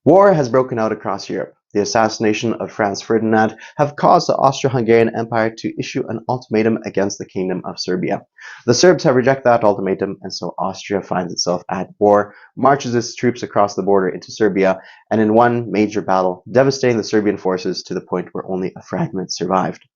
War has broken out across Europe. The assassination of Franz Ferdinand have caused the Austro-Hungarian Empire to issue an ultimatum against the Kingdom of Serbia. The Serbs have rejected that ultimatum, and so Austria finds itself at war, marches its troops across the border into Serbia, and in one major battle, devastating the Serbian forces to the point where only a fragment survived.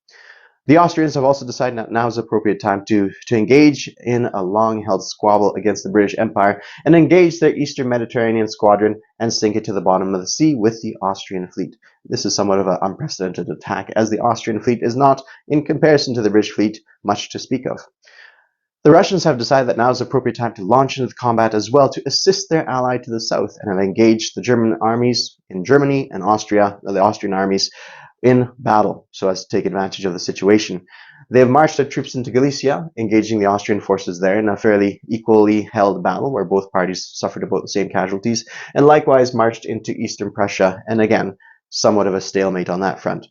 The Austrians have also decided that now is the appropriate time to engage in a long-held squabble against the British Empire and engage their Eastern Mediterranean squadron and sink it to the bottom of the sea with the Austrian fleet. This is somewhat of an unprecedented attack, as the Austrian fleet is not, in comparison to the British fleet, much to speak of. The Russians have decided that now is the appropriate time to launch into the combat as well to assist their ally to the south, and have engaged the German armies in Germany and Austria, the Austrian armies, in battle so as to take advantage of the situation. They have marched their troops into Galicia, engaging the Austrian forces there in a fairly equally held battle where both parties suffered about the same casualties, and likewise marched into eastern Prussia, and again, somewhat of a stalemate on that front.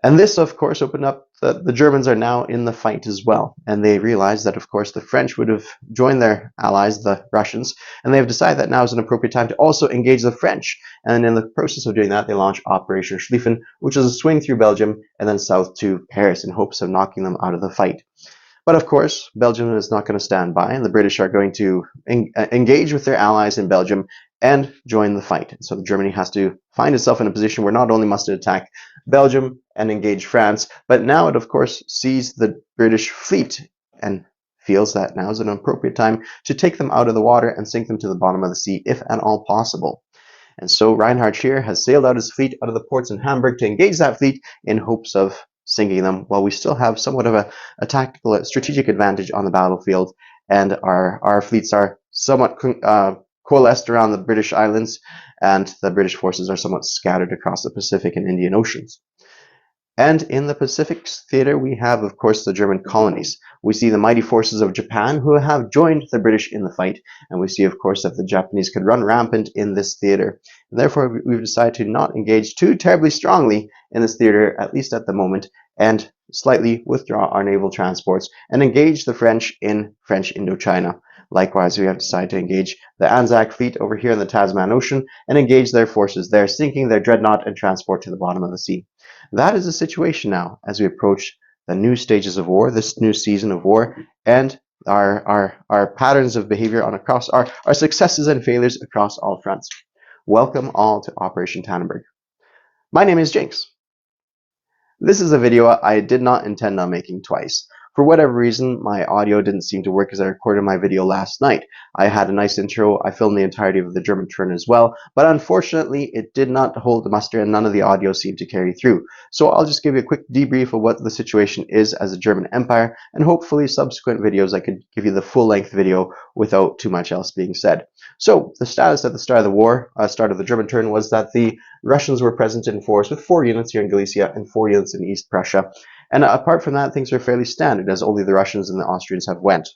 And this, of course, opened up the Germans are now in the fight as well. And they realized that, of course, the French would have joined their allies, the Russians, and they have decided that now is an appropriate time to also engage the French. And in the process of doing that, they launched Operation Schlieffen, which is a swing through Belgium and then south to Paris in hopes of knocking them out of the fight. But of course, Belgium is not going to stand by, and the British are going to engage with their allies in Belgium and join the fight. So Germany has to find itself in a position where not only must it attack Belgium and engage France, but now it, of course, sees the British fleet and feels that now is an appropriate time to take them out of the water and sink them to the bottom of the sea, if at all possible. And so Reinhard Scheer has sailed out his fleet out of the ports in Hamburg to engage that fleet in hopes of sinking them, while we still have somewhat of a tactical, strategic advantage on the battlefield, and our fleets are somewhat coalesced around the British islands, and the British forces are somewhat scattered across the Pacific and Indian Oceans. And in the Pacific theater, we have, of course, the German colonies. We see the mighty forces of Japan, who have joined the British in the fight, and we see, of course, that the Japanese could run rampant in this theater. And therefore, we've decided to not engage too terribly strongly in this theater, at least at the moment, and slightly withdraw our naval transports and engage the French in French Indochina. Likewise, we have decided to engage the Anzac fleet over here in the Tasman Ocean and engage their forces there, sinking their dreadnought and transport to the bottom of the sea. That is the situation now as we approach the new stages of war, this new season of war, and our patterns of behavior on across our successes and failures across all fronts. Welcome all to Operation Tannenberg. My name is Jinx. This is a video I did not intend on making twice. For whatever reason, my audio didn't seem to work as I recorded my video last night. I had a nice intro, I filmed the entirety of the German turn as well, but unfortunately it did not hold the muster and none of the audio seemed to carry through. So I'll just give you a quick debrief of what the situation is as a German empire, and hopefully subsequent videos I could give you the full-length video without too much else being said. So the status at the start of the war, start of the German turn, was that the Russians were present in force with 4 units here in Galicia and 4 units in East Prussia. And apart from that, things are fairly standard, as only the Russians and the Austrians have went.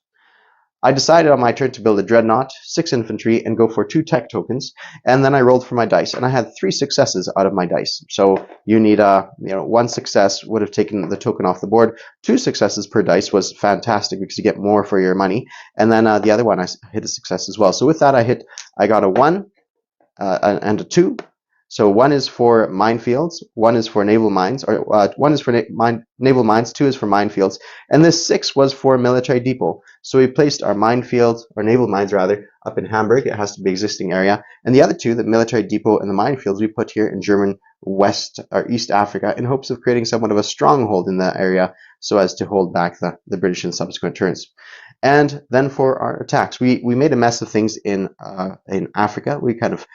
I decided on my turn to build a dreadnought, 6 infantry, and go for 2 tech tokens, and then I rolled for my dice, and I had 3 successes out of my dice. So you need 1 success would have taken the token off the board. 2 successes per dice was fantastic because you get more for your money, and then the other one I hit a success as well. So with that I got a 1 and a 2. So 1 is for minefields, 1 is for naval mines, or 1 is for naval mines, 2 is for minefields, and this 6 was for military depot. So we placed our minefield, or naval mines rather, up in Hamburg. It has to be existing area, and the other 2, the military depot and the minefields, we put here in German West or East Africa in hopes of creating somewhat of a stronghold in that area, so as to hold back the British in subsequent turns. And then for our attacks, we made a mess of things in Africa. We kind of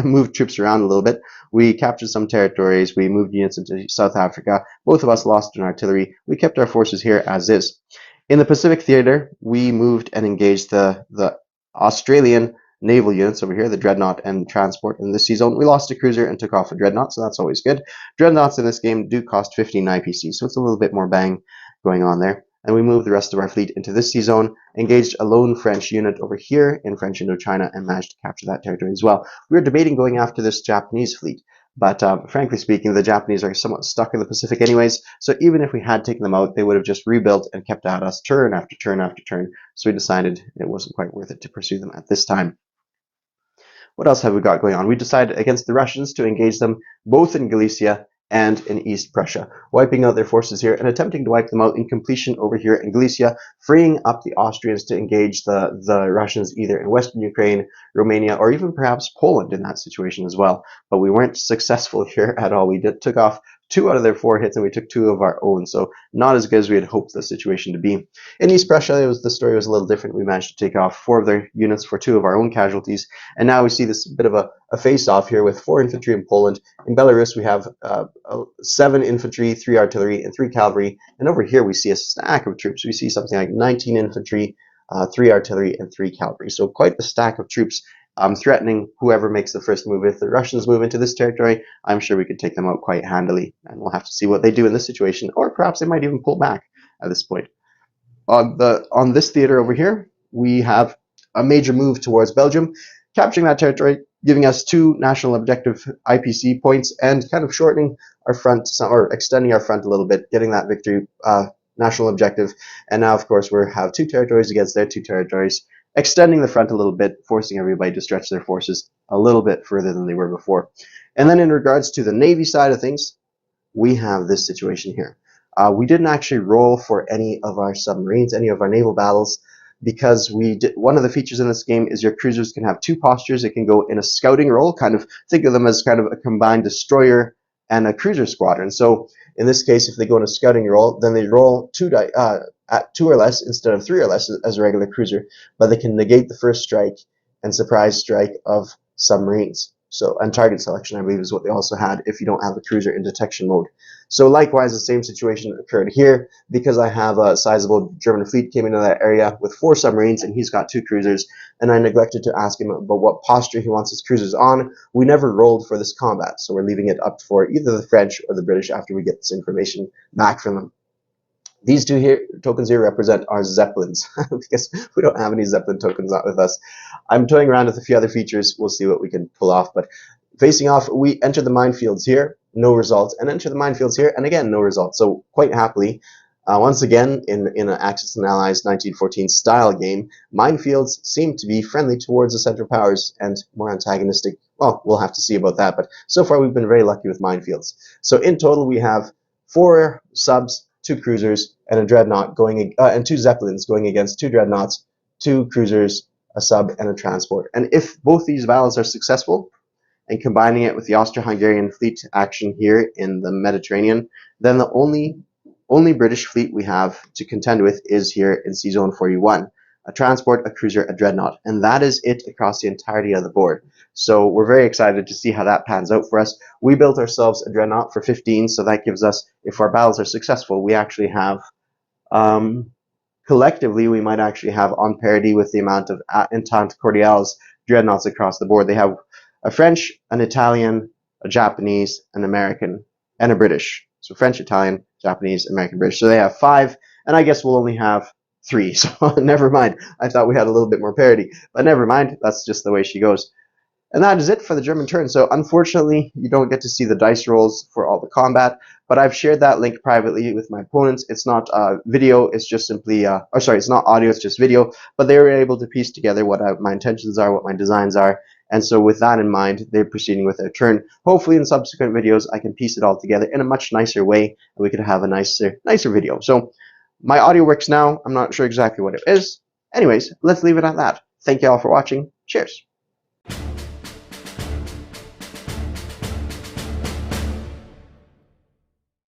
moved troops around a little bit. We captured some territories. We moved units into South Africa. Both of us lost an artillery. We kept our forces here as is. In the Pacific theater, we moved and engaged the Australian naval units over here, the dreadnought and transport in this sea zone. We lost a cruiser and took off a dreadnought, so that's always good. Dreadnoughts in this game do cost 15 IPC, so it's a little bit more bang going on there. And we moved the rest of our fleet into this sea zone, engaged a lone French unit over here in French Indochina, and managed to capture that territory as well. We were debating going after this Japanese fleet, but frankly speaking, the Japanese are somewhat stuck in the Pacific anyways, so even if we had taken them out, they would have just rebuilt and kept at us turn after turn after turn, so we decided it wasn't quite worth it to pursue them at this time. What else have we got going on? We decided against the Russians to engage them both in Galicia and in East Prussia, wiping out their forces here and attempting to wipe them out in completion over here in Galicia, freeing up the Austrians to engage the Russians either in Western Ukraine, Romania, or even perhaps Poland in that situation as well. But we weren't successful here at all. We took off 2 out of their 4 hits and we took 2 of our own, so not as good as we had hoped the situation to be. In East Prussia, the story was a little different. We managed to take off 4 of their units for 2 of our own casualties, and now we see this bit of a face-off here with 4 infantry in Poland. In Belarus, we have 7 infantry, 3 artillery, and 3 cavalry, and over here we see a stack of troops. We see something like 19 infantry, 3 artillery, and 3 cavalry. So quite a stack of troops threatening whoever makes the first move. If the Russians move into this territory, I'm sure we could take them out quite handily, and we'll have to see what they do in this situation, or perhaps they might even pull back at this point. On this theater over here, we have a major move towards Belgium, capturing that territory, giving us 2 national objective IPC points, and kind of shortening our front, or extending our front a little bit, getting that victory national objective. And now, of course, we have 2 territories against their 2 territories, extending the front a little bit, forcing everybody to stretch their forces a little bit further than they were before. And then in regards to the Navy side of things, we have this situation here. We didn't actually roll for any of our submarines, any of our naval battles, because one of the features in this game is your cruisers can have 2 postures. It can go in a scouting role, kind of think of them as kind of a combined destroyer and a cruiser squadron. So in this case, if they go in a scouting role, then they roll 2 at 2 or less instead of 3 or less as a regular cruiser, but they can negate the first strike and surprise strike of submarines. So, and target selection, I believe, is what they also had if you don't have a cruiser in detection mode. So likewise, the same situation occurred here, because I have a sizable German fleet came into that area with 4 submarines and he's got 2 cruisers, and I neglected to ask him about what posture he wants his cruisers on. We never rolled for this combat, so we're leaving it up for either the French or the British after we get this information back from them. These 2 tokens here represent our Zeppelins, because we don't have any Zeppelin tokens out with us. I'm toying around with a few other features. We'll see what we can pull off. But facing off, we enter the minefields here, no results, and enter the minefields here, and again, no results. So quite happily, once again, in an Axis and Allies 1914 style game, minefields seem to be friendly towards the Central Powers and more antagonistic. Well, we'll have to see about that, but so far we've been very lucky with minefields. So in total, we have 4 subs, 2 cruisers, and a dreadnought and 2 Zeppelins going against 2 dreadnoughts, 2 cruisers, a sub, and a transport. And if both these battles are successful, and combining it with the Austro-Hungarian fleet action here in the Mediterranean, then the only British fleet we have to contend with is here in Sea Zone 41. A transport, a cruiser, a dreadnought, and that is it across the entirety of the board. So we're very excited to see how that pans out for us. We built ourselves a dreadnought for 15, so that gives us, if our battles are successful, we actually have, collectively, we might actually have on parity with the amount of Entente Cordiale's dreadnoughts across the board. They have a French, an Italian, a Japanese, an American, and a British. So French, Italian, Japanese, American, British. So they have 5, and I guess we'll only have 3. So never mind. I thought we had a little bit more parity, but never mind. That's just the way she goes. And that is it for the German turn. So unfortunately, you don't get to see the dice rolls for all the combat, but I've shared that link privately with my opponents. It's not video, it's just simply, it's not audio, it's just video, but they were able to piece together what my intentions are, what my designs are, and so with that in mind, they're proceeding with their turn. Hopefully in subsequent videos, I can piece it all together in a much nicer way, and we could have a nicer video. So my audio works now. I'm not sure exactly what it is. Anyways, let's leave it at that. Thank you all for watching. Cheers.